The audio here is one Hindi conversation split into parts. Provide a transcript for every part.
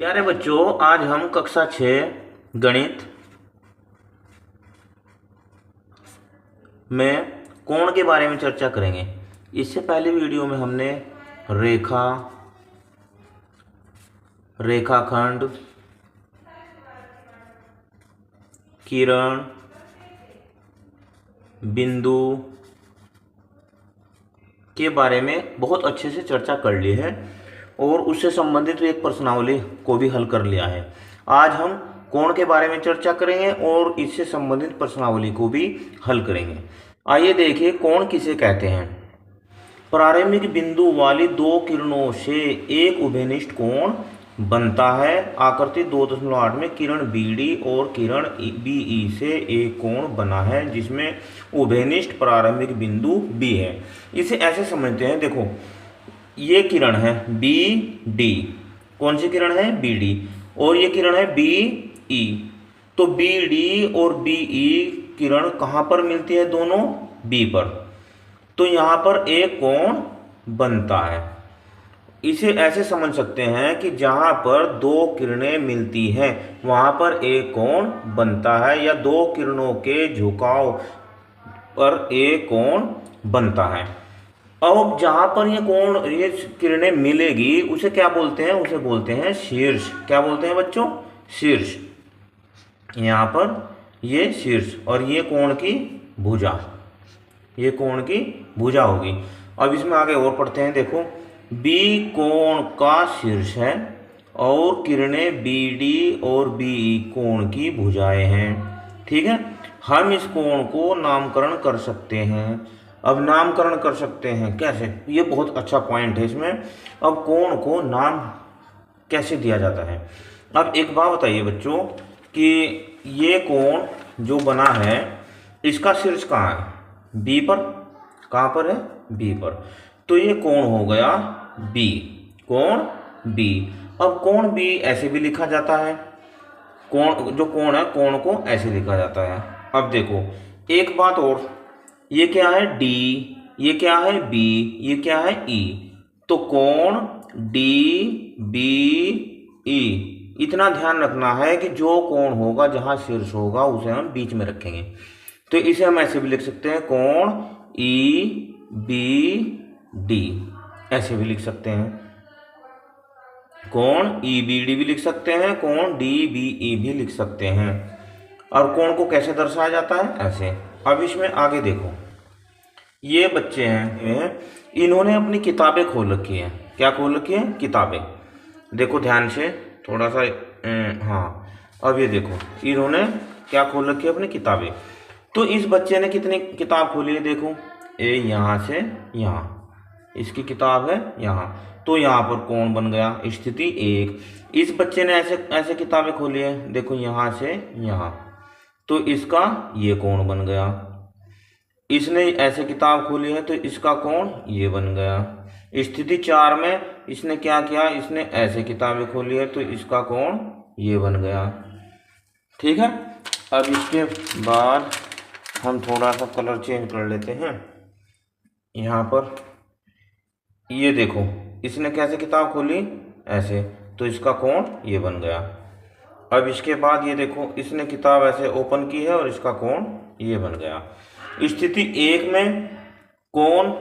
प्यारे बच्चों, आज हम कक्षा 6 गणित में कोण के बारे में चर्चा करेंगे। इससे पहले वीडियो में हमने रेखा, रेखाखंड, किरण, बिंदु के बारे में बहुत अच्छे से चर्चा कर ली है और उससे संबंधित एक प्रश्नावली को भी हल कर लिया है। आज हम कोण के बारे में चर्चा करेंगे और इससे संबंधित प्रश्नावली को भी हल करेंगे। आइए देखिए, कोण किसे कहते हैं। प्रारंभिक बिंदु वाली दो किरणों से एक उभयनिष्ठ कोण बनता है। आकृति 2.8 में किरण BD और किरण BE से एक कोण बना है जिसमें उभयनिष्ठ प्रारंभिक बिंदु B है। इसे ऐसे समझते हैं, देखो ये किरण है BD, कौन सी किरण है BD, और ये किरण है BE। तो BD और BE किरण कहाँ पर मिलती है? दोनों B पर। तो यहाँ पर एक कोण बनता है। इसे ऐसे समझ सकते हैं कि जहाँ पर दो किरणें मिलती हैं वहाँ पर एक कोण बनता है, या दो किरणों के झुकाव पर एक कोण बनता है। अब जहाँ पर ये किरणें मिलेगी उसे क्या बोलते हैं? उसे बोलते हैं शीर्ष। क्या बोलते हैं बच्चों? शीर्ष। यहाँ पर ये शीर्ष और ये कोण की भुजा, ये कोण की भुजा होगी। अब इसमें आगे और पढ़ते हैं, देखो B कोण का शीर्ष है और किरणें BD और BE कोण की भुजाएं हैं। ठीक है, हम इस कोण को नामकरण कर सकते हैं। अब नामकरण कर सकते हैं कैसे? ये बहुत अच्छा पॉइंट है इसमें। अब कोण को नाम कैसे दिया जाता है? अब एक बात बताइए बच्चों कि ये कोण जो बना है इसका शीर्ष कहाँ है? B पर। कहाँ पर है? B पर। तो ये कोण हो गया B, कोण B। अब कोण B ऐसे भी लिखा जाता है, कोण जो कोण है कोण को ऐसे लिखा जाता है। अब देखो एक बात और, ये क्या है D, ये क्या है B, ये क्या है E। तो कोण DBE, इतना ध्यान रखना है कि जो कोण होगा जहां शीर्ष होगा उसे हम बीच में रखेंगे। तो इसे हम ऐसे भी लिख सकते हैं, कोण EBD, ऐसे भी लिख सकते हैं। कोण EBD भी लिख सकते हैं, कोण DBE भी लिख सकते हैं। और कोण को कैसे दर्शाया जाता है? ऐसे। अब इसमें आगे देखो, ये बच्चे हैं, इन्होंने अपनी किताबें खोल रखी हैं। क्या खोल रखी है? किताबें। देखो ध्यान से थोड़ा सा, हाँ। अब ये देखो इन्होंने क्या खोल रखी है? अपनी किताबें। तो इस बच्चे ने कितनी किताब खोली है? देखो यहाँ से यहाँ, इसकी किताब है यहाँ। तो यहाँ पर कोण बन गया, स्थिति 1। इस बच्चे ने ऐसे ऐसे किताबें खोली है, देखो यहाँ से यहाँ, तो इसका ये कोण बन गया। इसने ऐसे किताब खोली है तो इसका कोण ये बन गया। स्थिति 4 में इसने क्या किया? इसने ऐसे किताबें खोली है तो इसका कोण ये बन गया। ठीक है, अब इसके बाद हम थोड़ा सा कलर चेंज कर लेते हैं। यहाँ पर ये देखो इसने कैसे किताब खोली? ऐसे, तो इसका कोण ये बन गया। अब इसके बाद ये देखो इसने किताब ऐसे ओपन की है और इसका कोण ये बन गया। स्थिति 1 में कोण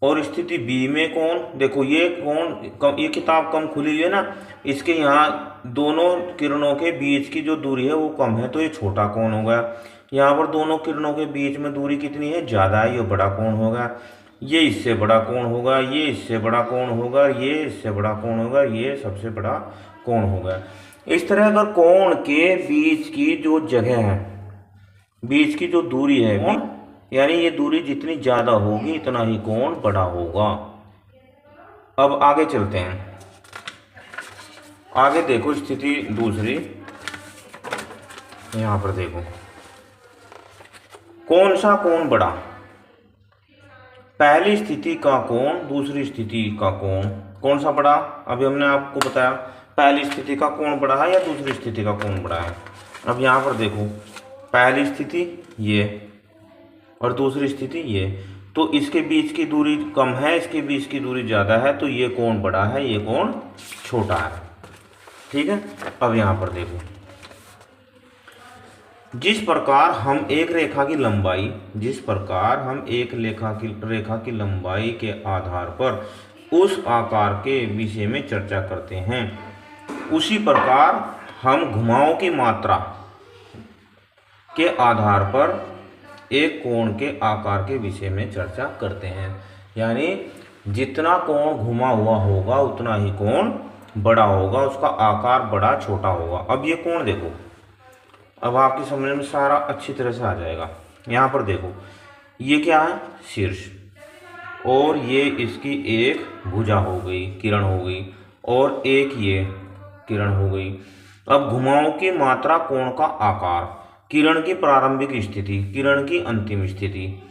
और स्थिति B में कोण। देखो ये कोण, ये किताब कम खुली हुई है ना, इसके यहाँ दोनों किरणों के बीच की जो दूरी है वो कम है, तो ये छोटा कोण हो गया। यहाँ पर दोनों किरणों के बीच में दूरी कितनी है? ज़्यादा है, ये बड़ा कोण होगा। ये इससे बड़ा कोण होगा, ये इससे बड़ा कोण होगा, ये इससे बड़ा कोण होगा, ये सबसे बड़ा कोण होगा। इस तरह अगर कोण के बीच की जो जगह है, बीच की जो दूरी है, यानी ये दूरी जितनी ज़्यादा होगी इतना ही कोण बड़ा होगा। अब आगे चलते हैं। आगे देखो स्थिति दूसरी, यहाँ पर देखो कौन सा कोण बड़ा? पहली स्थिति का कोण, दूसरी स्थिति का कोण, कौन सा बड़ा? अभी हमने आपको बताया पहली स्थिति का कोण बड़ा है या दूसरी स्थिति का कोण बड़ा है। अब यहाँ पर देखो पहली स्थिति ये और दूसरी स्थिति ये, तो इसके बीच की दूरी कम है, इसके बीच की दूरी ज़्यादा है, तो ये कोण बड़ा है, ये कोण छोटा है। ठीक है। अब यहाँ पर देखो, जिस प्रकार हम एक रेखा की लंबाई के आधार पर उस आकार के विषय में चर्चा करते हैं, उसी प्रकार हम घुमावों की मात्रा के आधार पर एक कोण के आकार के विषय में चर्चा करते हैं। यानी जितना कोण घुमा हुआ होगा उतना ही कोण बड़ा होगा, उसका आकार बड़ा छोटा होगा। अब ये कोण देखो, अब आपकी समझ में सारा अच्छी तरह से आ जाएगा। यहाँ पर देखो, ये क्या है, शीर्ष, और ये इसकी एक भुजा हो गई, किरण हो गई, और एक ये किरण हो गई। अब घुमावों की मात्रा, कोण का आकार, किरण की प्रारंभिक स्थिति, किरण की अंतिम स्थिति।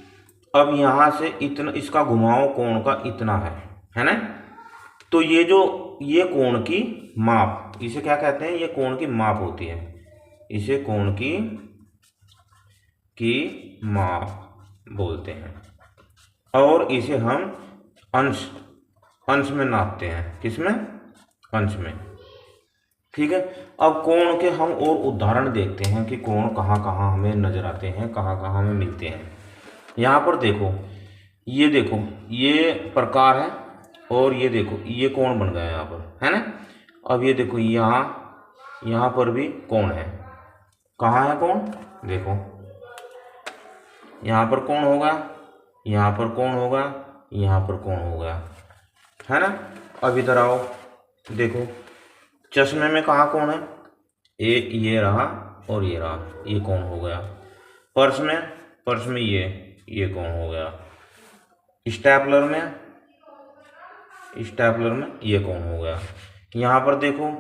अब यहाँ से इतना, इसका घुमाव कोण का इतना है ना। तो ये कोण की माप, इसे क्या कहते हैं, ये कोण की माप होती है, इसे कोण की माप बोलते हैं। और इसे हम अंश में नापते हैं, किसमें, अंश में। ठीक है। अब कोण के हम और उदाहरण देखते हैं कि कोण कहाँ कहाँ हमें नजर आते हैं, कहाँ कहाँ हमें मिलते हैं। यहाँ पर देखो, ये प्रकार है, और ये देखो ये कोण बन गया यहाँ पर, है ना। अब ये देखो, यहाँ पर भी कोण है। कहाँ है कोण, देखो यहाँ पर कोण होगा, यहाँ पर कोण होगा, यहाँ पर कोण हो गया, है ना। अब इधर आओ, देखो चश्मे में कहाँ कोण है, ये रहा और ये रहा, ये कोण हो गया। पर्स में ये कोण हो गया। स्टेपलर में ये कोण हो गया। यहाँ पर देखो,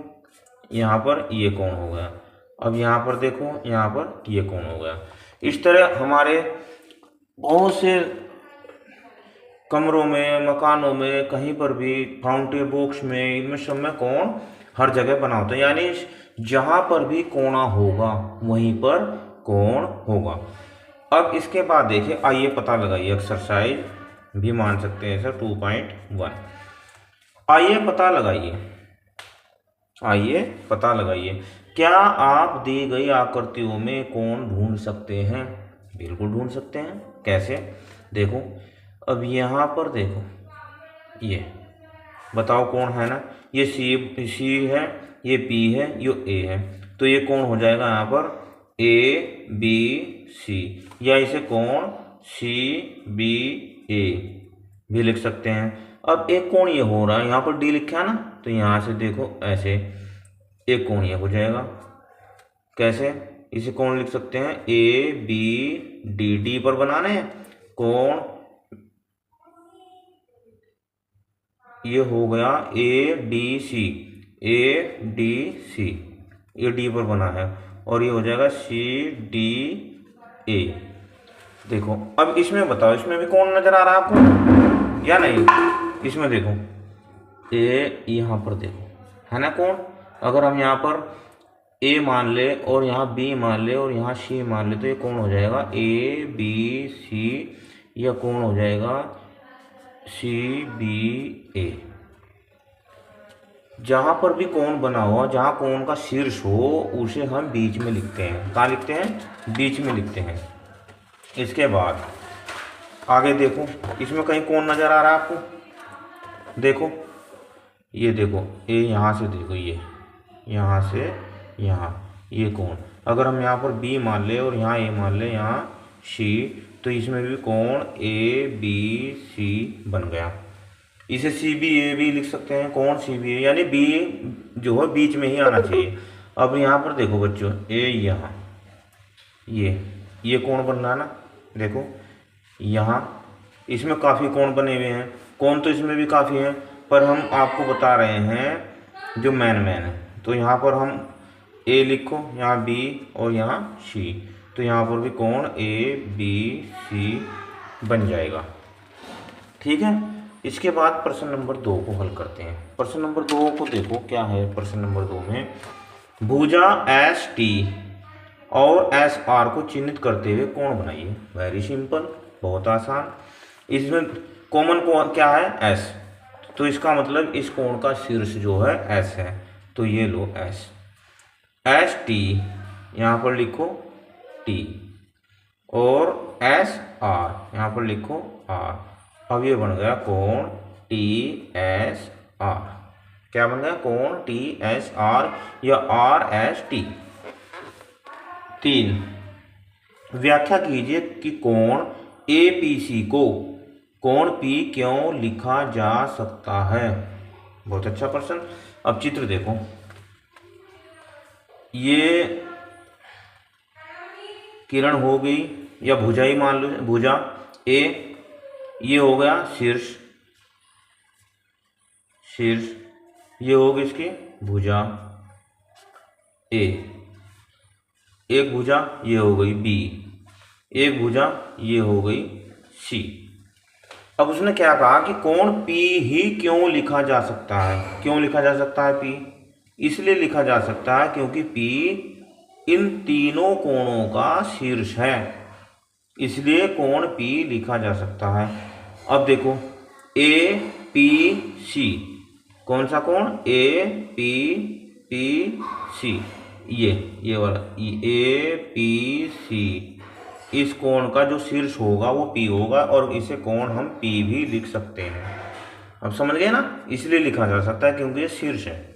यहाँ पर ये कोण हो गया। अब यहाँ पर देखो, यहाँ पर ये कोण हो गया। इस तरह हमारे बहुत से कमरों में, मकानों में, कहीं पर भी, फाउंटेन बॉक्स में, इनमें सब में कोण हर जगह बना होता है। यानी जहाँ पर भी कोना होगा वहीं पर कोण होगा। अब इसके बाद देखिए, आइए पता लगाइए, एक्सरसाइज भी मान सकते हैं सर 2.1। आइए पता लगाइए, क्या आप दी गई आकृतियों में कोण ढूंढ सकते हैं? बिल्कुल ढूंढ सकते हैं। कैसे, देखो अब यहाँ पर देखो, ये बताओ कोण है ना, ये सी है, ये पी है, ये ए है, तो ये कोण हो जाएगा यहाँ पर ABC, या इसे कोण CBA भी लिख सकते हैं। अब एक कोण ये हो रहा है, यहाँ पर डी लिखा है ना, तो यहाँ से देखो ऐसे एक कोण ये हो जाएगा। कैसे, इसे कोण लिख सकते हैं ABD पर बनाने हैं कोण, ये हो गया ADC, ये डी पर बना है, और ये हो जाएगा CDA। देखो अब इसमें बताओ, इसमें भी कोण नजर आ रहा है आपको या नहीं? इसमें देखो, यहाँ पर देखो, है ना कोण। अगर हम यहाँ पर A मान ले, और यहाँ B मान ले, और यहाँ C मान ले, तो ये कोण हो जाएगा ABC, यह कोण हो जाएगा CBA। जहाँ पर भी कोण बना हुआ, जहाँ कोण का शीर्ष हो, उसे हम बीच में लिखते हैं। कहाँ लिखते हैं? बीच में लिखते हैं। इसके बाद आगे देखो, इसमें कहीं कोण नजर आ रहा है आपको? देखो, ये देखो, ये यहाँ से देखो, ये यहाँ से यहाँ, ये कोण। अगर हम यहाँ पर B मान ले, और यहाँ A मान ले, यहाँ C, तो इसमें भी कोण ABC बन गया। इसे CBA भी लिख सकते हैं, कोण CBA, यानी B जो है बीच में ही आना चाहिए। अब यहाँ पर देखो बच्चों, यहाँ ये कोण बन रहा है ना, देखो यहाँ इसमें काफ़ी कोण बने हुए हैं। कोण तो इसमें भी काफ़ी हैं, पर हम आपको बता रहे हैं जो मेन है। तो यहाँ पर हम A लिखो, यहाँ B और यहाँ C, तो यहाँ पर भी कोण ABC बन जाएगा। ठीक है। इसके बाद प्रश्न नंबर 2 को हल करते हैं। प्रश्न नंबर 2 को देखो क्या है। प्रश्न नंबर 2 में भुजा ST और SR को चिन्हित करते हुए कोण बनाइए। वेरी सिंपल, बहुत आसान। इसमें कॉमन कोण क्या है? S, तो इसका मतलब इस कोण का शीर्ष जो है S है। तो ये लो एस, एस टी यहाँ पर लिखो टी, और एस आर यहाँ पर लिखो आर। अब ये बन गया कोण टी एस आर। क्या बन गया? कोण टी एस आर या आर एस टी। 3, व्याख्या कीजिए कि कोण एपीसी को कोण पी क्यों लिखा जा सकता है। बहुत अच्छा प्रश्न। अब चित्र देखो, ये किरण हो गई या भुजा ही मान लो, भुजा ए, ये हो गया शीर्ष, शीर्ष, ये हो गई इसकी भुजा ए, एक भुजा ये हो गई बी, एक भुजा ये हो गई सी। अब उसने क्या कहा कि कोण P ही क्यों लिखा जा सकता है। क्यों लिखा जा सकता है P? इसलिए लिखा जा सकता है क्योंकि P इन तीनों कोणों का शीर्ष है, इसलिए कोण P लिखा जा सकता है। अब देखो APC, कौन सा कोण? APC, ये वाला APC, इस कोण का जो शीर्ष होगा वो P होगा, और इसे कोण हम P भी लिख सकते हैं। अब समझ गए ना? इसलिए लिखा जा सकता है क्योंकि ये शीर्ष है।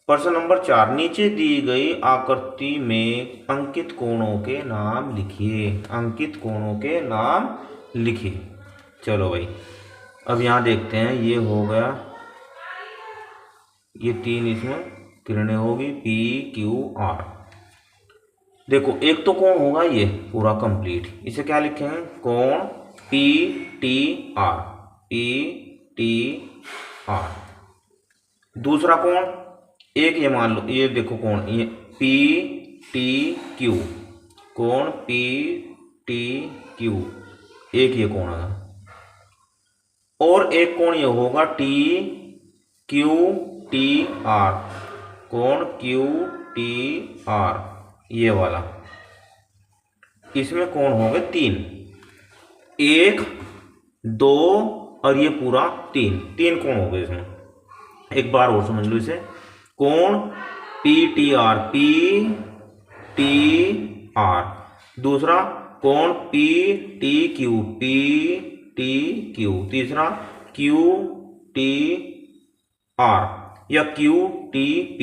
प्रश्न नंबर 4, नीचे दी गई आकृति में अंकित कोणों के नाम लिखिए। अंकित कोणों के नाम लिखिए। चलो भाई, अब यहाँ देखते हैं, ये हो गया, ये 3 इसमें किरणें होगी P Q R। देखो एक तो कोण होगा ये पूरा कंप्लीट, इसे क्या लिखेंगे? कोण PTR, PTR। दूसरा कोण एक ये मान लो, ये देखो कोण ये PTQ, कोण PTQ, एक ये कोण है। और एक कोण ये होगा TQTR, कोण QTR, ये वाला। इसमें कोण हो गए 3, 1 2 और ये पूरा 3 कोण हो गए इसमें। एक बार और समझ लो इसे, कोण PTR, PTR। दूसरा कोण PTQ, PTQ। तीसरा QTR या QTP,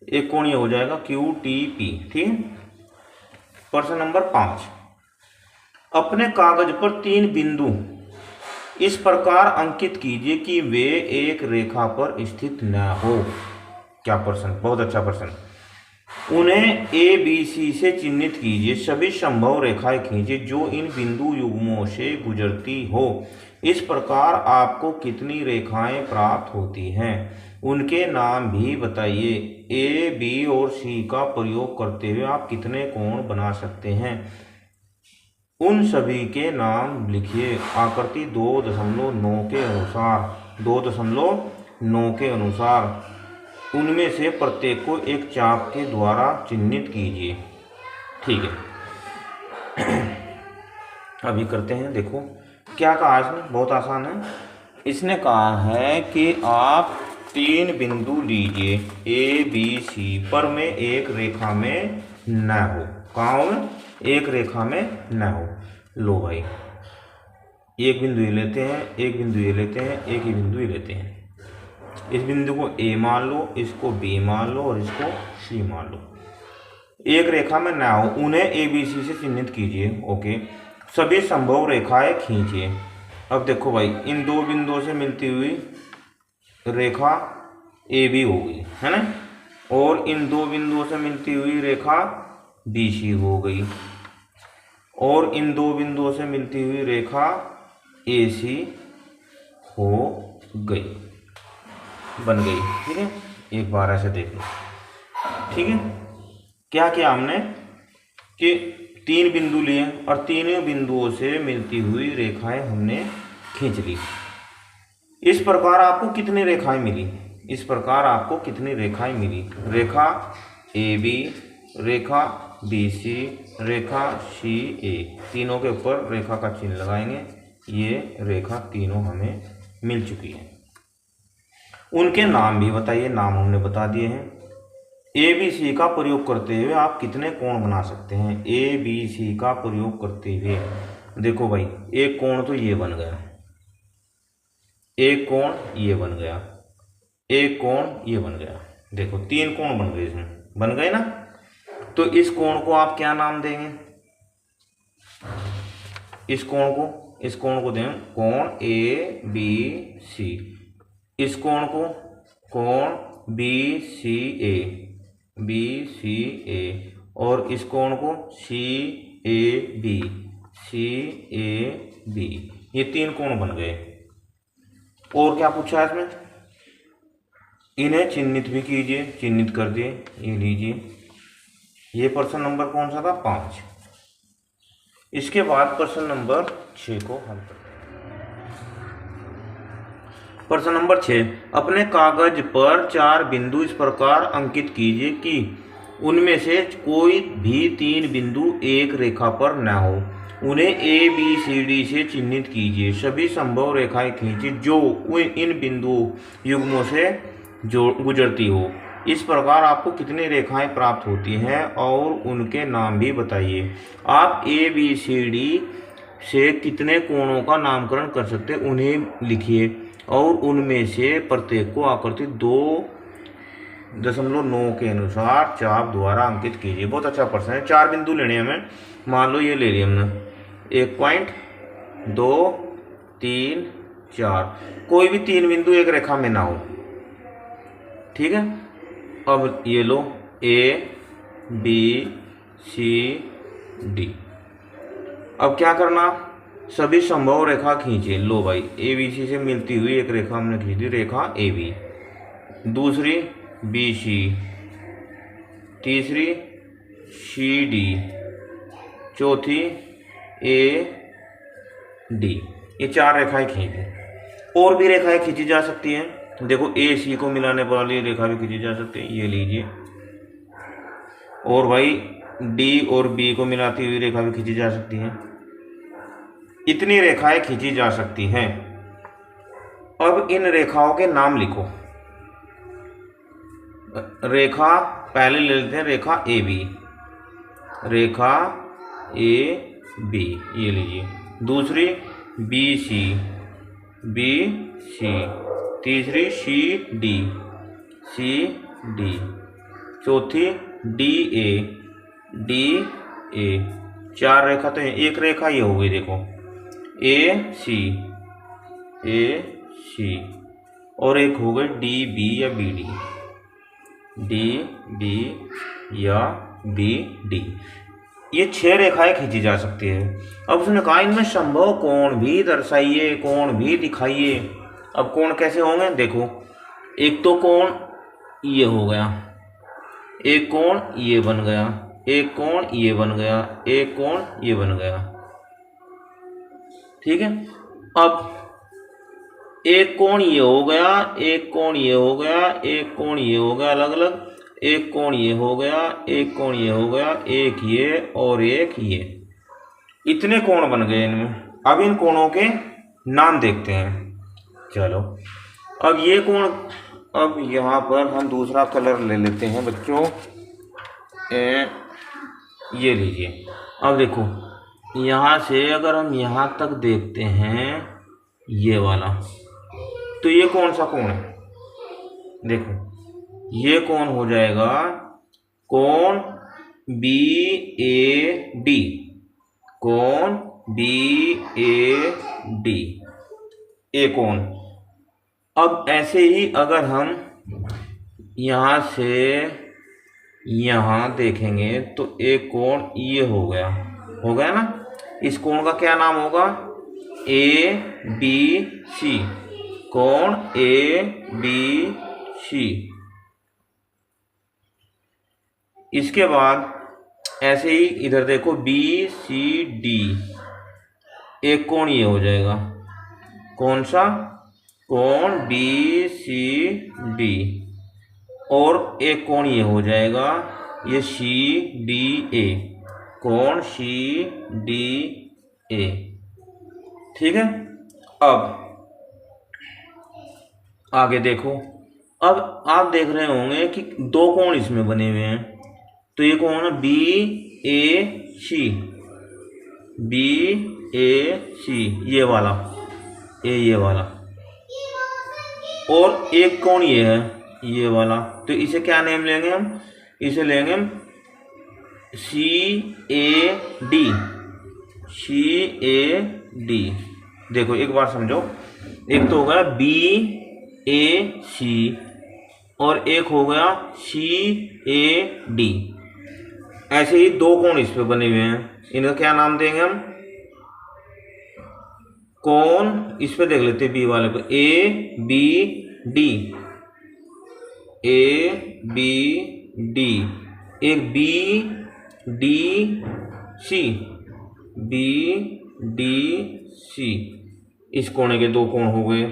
एक कोण ये हो जाएगा QTP। ठीक है। प्रश्न नंबर 5, अपने कागज पर 3 बिंदु इस प्रकार अंकित कीजिए कि वे एक रेखा पर स्थित न हो। क्या प्रश्न? बहुत अच्छा प्रश्न। उन्हें ABC से चिन्हित कीजिए। सभी संभव रेखाएं खींचिए जो इन बिंदु युग्मों से गुजरती हो। इस प्रकार आपको कितनी रेखाएं प्राप्त होती हैं, उनके नाम भी बताइए। A, B और C का प्रयोग करते हुए आप कितने कोण बना सकते हैं, उन सभी के नाम लिखिए। आकृति 2.9 के अनुसार, 2.9 के अनुसार उनमें से प्रत्येक को एक चाप के द्वारा चिन्हित कीजिए। ठीक है, अभी करते हैं। देखो क्या कहा इसने, बहुत आसान है। इसने कहा है कि आप 3 बिंदु लीजिए ABC पर में एक रेखा में न हो। कहाँ हो? एक रेखा में न हो। लो भाई, एक बिंदु ये लेते हैं, एक बिंदु ये लेते हैं, एक ही बिंदु ये लेते हैं। इस बिंदु को A मान लो, इसको B मान लो और इसको C मान लो। एक रेखा में ना हो, उन्हें ABC से चिन्हित कीजिए। ओके, सभी संभव रेखाएं खींचिए। अब देखो भाई, इन 2 बिंदुओं से मिलती हुई रेखा AB हो गई है ना, और इन 2 बिंदुओं से मिलती हुई रेखा BC हो गई, और इन 2 बिंदुओं से मिलती हुई रेखा AC हो गई, बन गई। ठीक है, एक बार ऐसे देख लो। ठीक है, क्या किया हमने कि 3 बिंदु लिए और तीनों बिंदुओं से मिलती हुई रेखाएं हमने खींच ली। इस प्रकार आपको कितनी रेखाएं मिली? इस प्रकार आपको कितनी रेखाएं मिली? रेखा AB, रेखा BC, रेखा CA, तीनों के ऊपर रेखा का चिन्ह लगाएंगे। ये रेखा तीनों हमें मिल चुकी है। उनके नाम भी बताइए, नाम हमने बता दिए हैं। ए बी सी का प्रयोग करते हुए आप कितने कोण बना सकते हैं? ए बी सी का प्रयोग करते हुए देखो भाई, एक कोण तो ये बन गया, एक कोण ये बन गया, एक कोण ये बन गया। देखो 3 कोण बन गए, इसमें बन गए ना। तो इस कोण को आप क्या नाम देंगे? इस कोण को दें कोण ए बी सी। इस कोण को कोण बी सी ए, और इस कोण को सी ए बी। ये 3 कोण बन गए। और क्या पूछा है इसमें? इन्हें चिन्हित भी कीजिए, चिन्हित कर दिए, ये लीजिए। ये प्रश्न नंबर कौन सा था? 5। इसके बाद प्रश्न नंबर 6 को हल करते हैं। प्रश्न नंबर 6, अपने कागज पर 4 बिंदु इस प्रकार अंकित कीजिए कि उनमें से कोई भी 3 बिंदु एक रेखा पर न हो। उन्हें ए बी सी डी से चिन्हित कीजिए। सभी संभव रेखाएं खींचिए जो इन बिंदु युग्मों से गुजरती हो। इस प्रकार आपको कितनी रेखाएं प्राप्त होती हैं और उनके नाम भी बताइए। आप ए बी सी डी से कितने कोणों का नामकरण कर सकते हैं उन्हें लिखिए और उनमें से प्रत्येक को आकृति 2.9 के अनुसार चाप द्वारा अंकित कीजिए। बहुत अच्छा प्रश्न है। 4 बिंदु लेने हमें। मान लो ये ले लिया हमने, 1 पॉइंट 2 3 4। कोई भी 3 बिंदु एक रेखा में ना हो, ठीक है। अब ये लो ए बी सी डी। अब क्या करना? सभी संभव रेखा खींचे। लो भाई, ए बी सी से मिलती हुई एक रेखा हमने खींच दी, रेखा ए बी। दूसरी बी सी, तीसरी सी डी, चौथी ए डी। ये 4 रेखाएं खींची। और भी रेखाएं खींची जा सकती हैं। देखो ए सी को मिलाने वाली रेखा भी खींची जा सकती है, ये लीजिए। और भाई डी और बी को मिलाती हुई रेखा भी खींची जा सकती है। इतनी रेखाएं खींची जा सकती हैं। अब इन रेखाओं के नाम लिखो। रेखा पहले ले लेते हैं, रेखा A B, Rekha A B, ये लीजिए। दूसरी बी सी, तीसरी सी डी, चौथी डी ए। 4 रेखा तो है। एक रेखा ये हो गई, देखो ए सी, और एक हो गई डी बी या बी डी। ये 6 रेखाएं खींची जा सकती है। अब उसने कहा इनमें संभव कोण भी दर्शाइए, कोण भी दिखाइए। अब कोण कैसे होंगे? देखो, एक तो कोण ये हो गया, एक कोण ये बन गया, एक कोण ये बन गया, एक कोण ये बन गया, ठीक है। अब एक कोण ये हो गया, एक कोण ये हो गया, एक कोण ये हो गया अलग अलग, एक कोण ये हो गया, एक कोण ये हो गया, एक ये और एक ये। इतने कोण बन गए इनमें। अब इन कोणों के नाम देखते हैं। चलो, अब ये कोण, अब यहाँ पर हम दूसरा कलर ले लेते हैं बच्चों। ये लीजिए। अब देखो, यहाँ से अगर हम यहाँ तक देखते हैं, ये वाला, तो ये कौन सा कोण है? देखो, ये कोण हो जाएगा कोण बी ए डी, कोण बी ए डी, ए कोण। अब ऐसे ही अगर हम यहाँ से यहाँ देखेंगे तो एक कोण ये हो गया ना। इस कोण का क्या नाम होगा? ए बी सी, कोण ए बी सी। इसके बाद ऐसे ही इधर देखो बी सी डी, एक कोण ये हो जाएगा। कौन सा? कोण बी सी डी, और एक कोण ये हो जाएगा, ये सी डी ए, कोण सी डी ए, ठीक है। अब आगे देखो, अब आप देख रहे होंगे कि दो कोण इसमें बने हुए हैं, तो ये कौन है, बी ए सी, बी ए सी ये वाला, ये वाला, और एक कौन ये है, ये वाला। तो इसे क्या नेम लेंगे हम, इसे लेंगे हम सी A D, C A D. देखो एक बार समझो, एक तो हो गया बी ए सी और एक हो गया सी ए डी। ऐसे ही दो कोण इस पे बने हुए हैं, इनका क्या नाम देंगे हम, कोण इस पे देख लेते हैं बी वाले को, A B D, A B D, एक B D C, B D C. इस कोने के दो कोण हो गए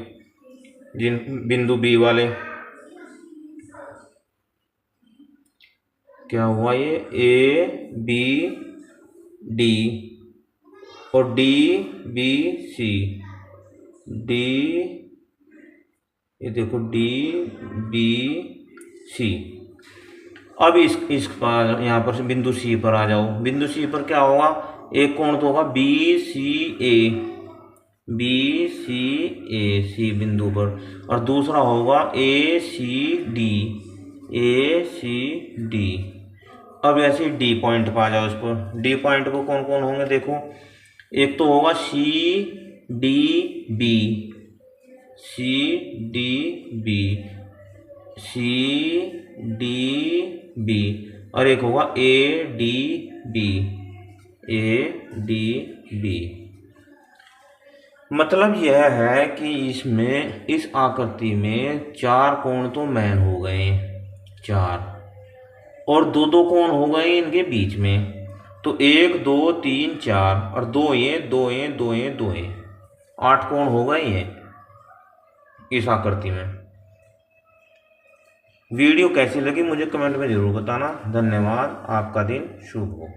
जिन बिंदु बी वाले। क्या हुआ, ये ए बी डी और डी बी सी, डी, ये देखो डी बी सी। अब इस पर यहाँ पर से बिंदु सी पर आ जाओ। बिंदु सी पर क्या होगा, एक कोण तो होगा बी सी ए, बी सी ए, सी बिंदु पर, और दूसरा होगा ए सी डी, ए सी डी। अब ऐसे डी पॉइंट पर आ जाओ। इस पर डी पॉइंट पर कौन कौन होंगे देखो, एक तो होगा C D B, C D B, C D B, और एक होगा A D B, A D B. मतलब यह है कि इसमें, इस आकृति में चार कोण तो मैन हो गए, चार, और दो दो कोण हो गए इनके बीच में। तो 1 2 3 4 और दो ये, दो ये, दो ये, दो ये, 8 कोण हो गए ये इस आकृति में। वीडियो कैसी लगी मुझे कमेंट में जरूर बताना। धन्यवाद, आपका दिन शुभ हो।